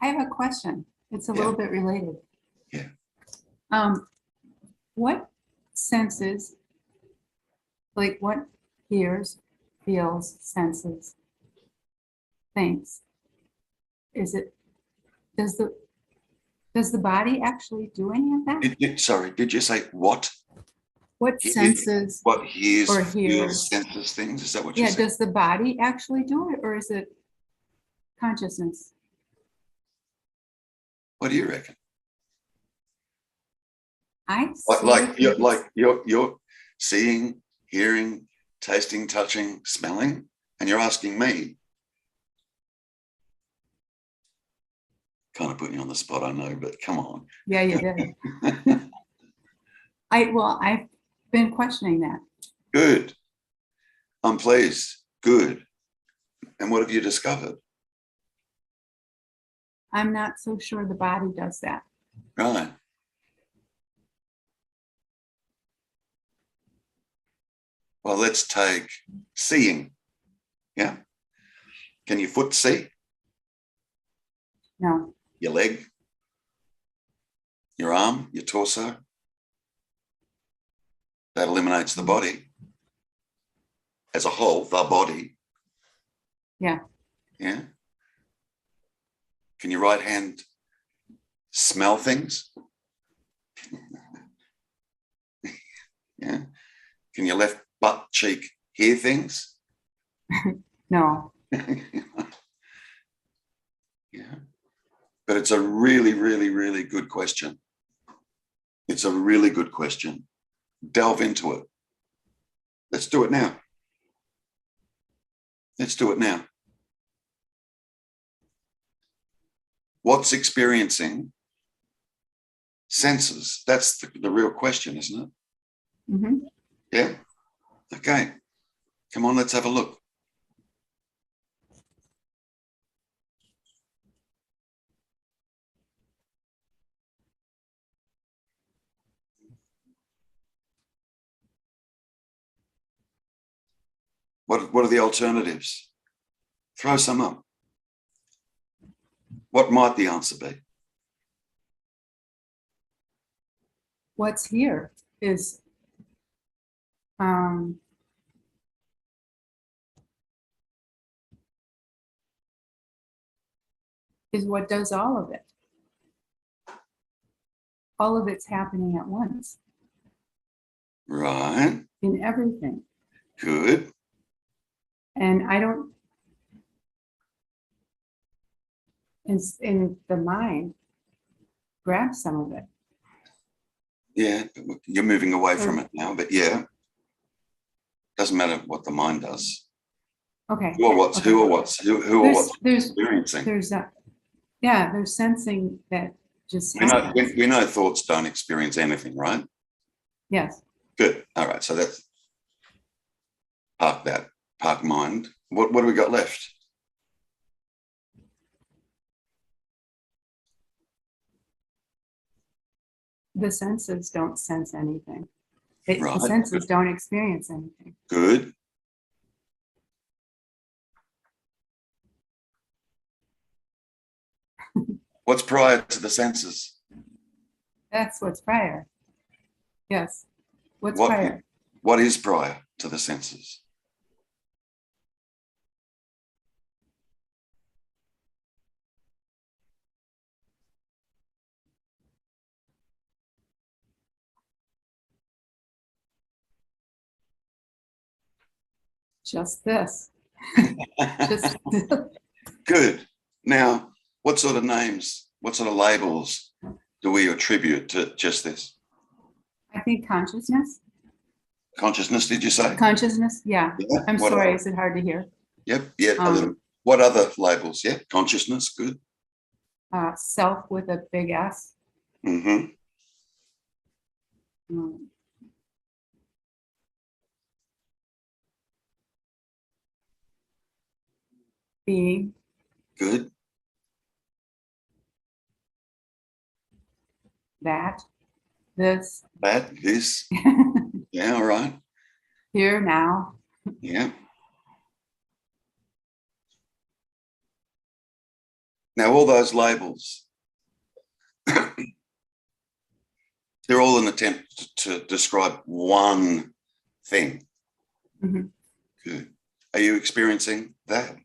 I have a question. It's a Yeah. little bit related. Yeah. What senses, like what hears, feels, senses, thinks, is it, does the body actually do any of that? Sorry, did you say what? What senses What hears, or feels, hears? senses things? Is that what you Yeah, said? does the body actually do it, or is it consciousness? What do you reckon? I Like see you're seeing, hearing, tasting, touching, smelling, and you're asking me. Kind of putting you on the spot, I know, but come on. Yeah, you did. I've been questioning that. Good. I'm pleased. Good. And what have you discovered? I'm not so sure the body does that. Right. Well, let's take seeing. Yeah. Can your foot see? No. Your leg? Your arm? Your torso? That eliminates the body as a whole, the body. Yeah. Yeah. Can your right hand smell things? Yeah. Can your left butt cheek hear things? No. Yeah. But it's a really, really, really good question. It's a really good question. Delve into it. Let's do it now. Let's do it now. What's experiencing senses? That's the real question, isn't it? Mm-hmm. Yeah. Okay. Come on, let's have a look. What are the alternatives? Throw some up. What might the answer be? What's here is what does all of it. All of it's happening at once. Right. In everything. Good. And I don't, in the mind, grab some of it. Yeah, you're moving away from it now, but yeah. Doesn't matter what the mind does. Okay. Who or what's experiencing. There's sensing that just happens. We know thoughts don't experience anything, right? Yes. Good. All right. So that's park mind. What do we got left? The senses don't sense anything. Right. The senses don't experience anything. Good. What's prior to the senses? That's what's prior. Yes. What's prior? What is prior to the senses? Just this. Just Good. Now, what sort of names, what sort of labels do we attribute to just this? I think consciousness. Consciousness, did you say? Consciousness, yeah. I'm What sorry, other? is it hard to hear? Yep, yeah, a little. What other labels? Yeah, consciousness, good. Self with a big S. Mm-hmm. Being. Good. That. This. That, this. Yeah, all right. Here, now. Yeah. Now, all those labels, they're all an attempt to describe one thing. Mhm. Good. Are you experiencing that?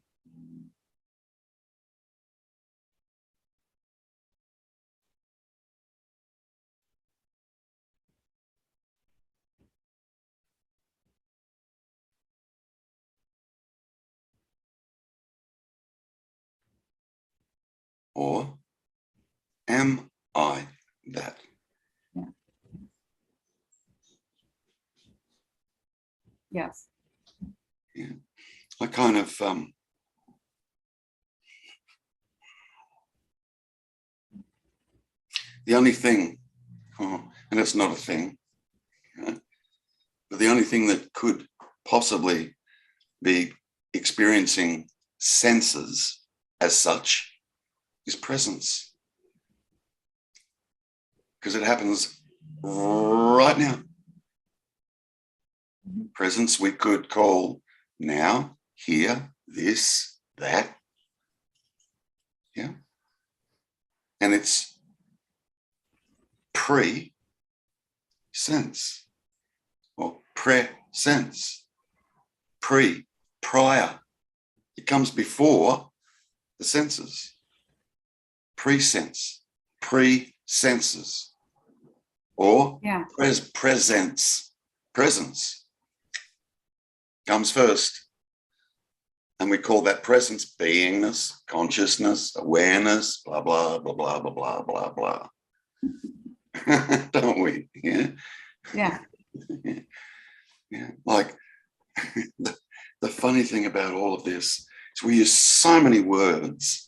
Or am I that? Yeah. Yes. Yeah. I kind of the only thing, and it's not a thing, but the only thing that could possibly be experiencing senses as such is presence, because it happens right now. Mhm. Presence we could call now, here, this, that. Yeah. And it's pre-sense or presence, prior. It comes before the senses. Pre-sense, pre-senses, or Yeah. presence comes first. And we call that presence beingness, consciousness, awareness, blah, blah, blah, blah, blah, blah, blah, blah. Don't we? Yeah. Yeah. Yeah. Like the funny thing about all of this is we use so many words,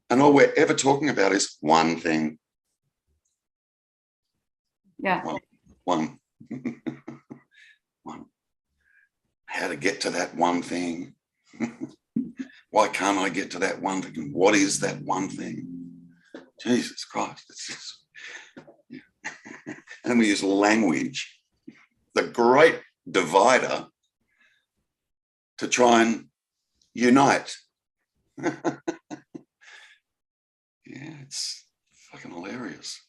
and all we're ever talking about is one thing. Yeah. One. One. How to get to that one thing. Why can't I get to that one thing? What is that one thing? Jesus Christ. It's just, yeah. And we use language, the great divider, to try and unite. Yeah, it's fucking hilarious.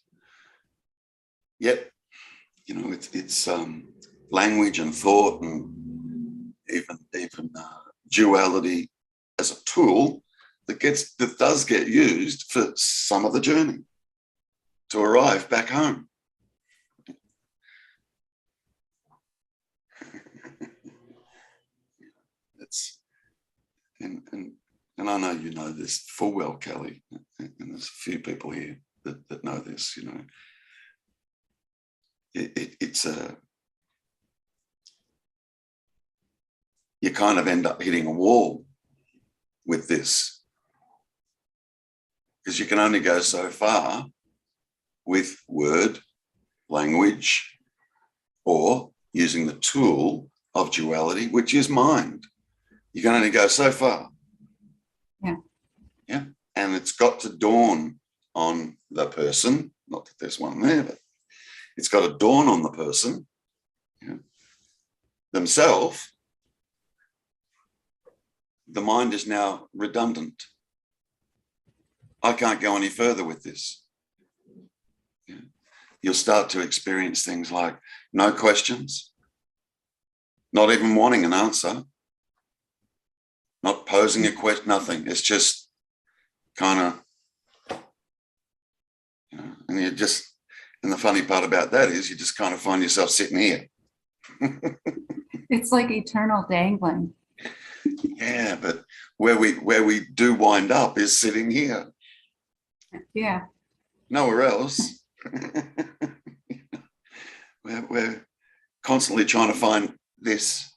Yet, you know, it's language and thought and even duality as a tool that does get used for some of the journey to arrive back home. It's and I know you know this full well, Kelly, and there's a few people here that know this. You know, it's a you kind of end up hitting a wall with this, because you can only go so far with word, language, or using the tool of duality, which is mind. You can only go so far. Yeah. Yeah. And it's got to dawn on the person, not that there's one there, but it's got to dawn on the person, yeah, themselves. The mind is now redundant. I can't go any further with this. Yeah. You'll start to experience things like no questions, not even wanting an answer, not posing a question, nothing. It's just kind of, you know, and you just, and the funny part about that is you just kind of find yourself sitting here. It's like eternal dangling. Yeah, but where we do wind up is sitting here. Yeah. Nowhere else. we're constantly trying to find this.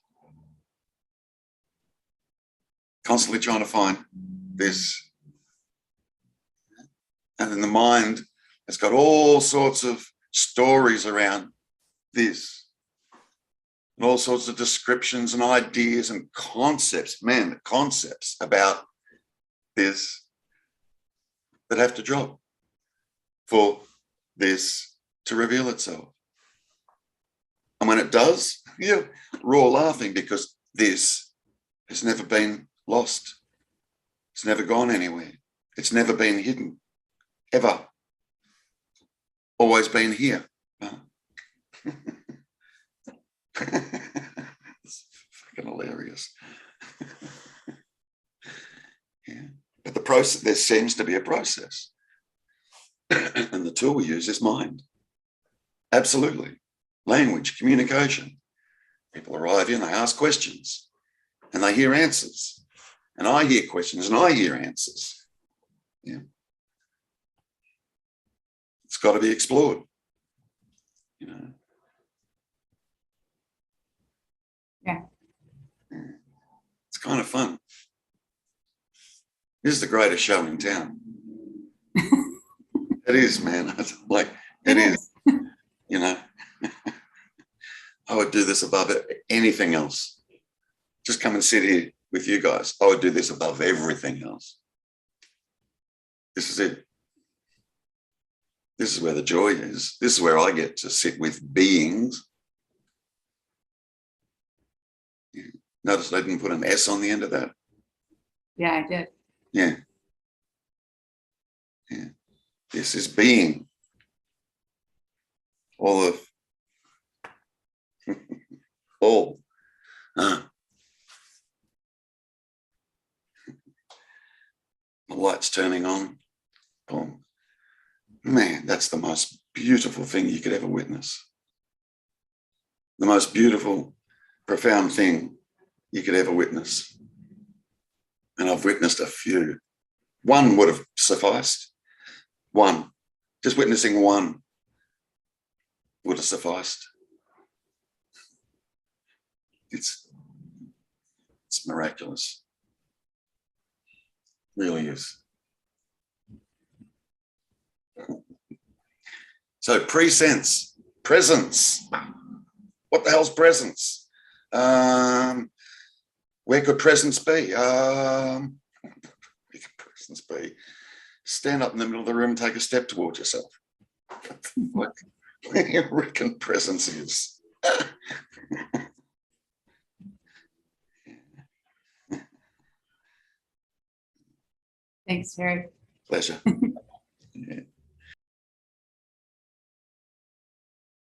Constantly trying to find this. And then the mind has got all sorts of stories around this, and all sorts of descriptions and ideas and concepts, man, the concepts about this that have to drop for this to reveal itself. And when it does, we're all laughing, because this has never been lost. It's never gone anywhere. It's never been hidden, ever. Always been here. It's fucking hilarious. Yeah. But the process, there seems to be a process. And the tool we use is mind. Absolutely. Language, communication. People arrive in, they ask questions, and they hear answers. And I hear questions and I hear answers. Yeah. It's got to be explored. You know. Yeah. It's kind of fun. This is the greatest show in town. It is, man. Like, it is. You know, I would do this above anything else. Just come and sit here with you guys. I would do this above everything else. This is it. This is where the joy is. This is where I get to sit with beings. Notice I didn't put an S on the end of that. Yeah, I did. Yeah. Yeah. This is being. All of all. The light's turning on. Boom. Man, that's the most beautiful thing you could ever witness. The most beautiful, profound thing you could ever witness. And I've witnessed a few. One would have sufficed. One. Just witnessing one would have sufficed. It's miraculous. Really is. So presence, presence. What the hell's presence? Where could presence be? Where could presence be? Stand up in the middle of the room and take a step towards yourself. Where do you reckon presence is? Thanks, Terry. Pleasure.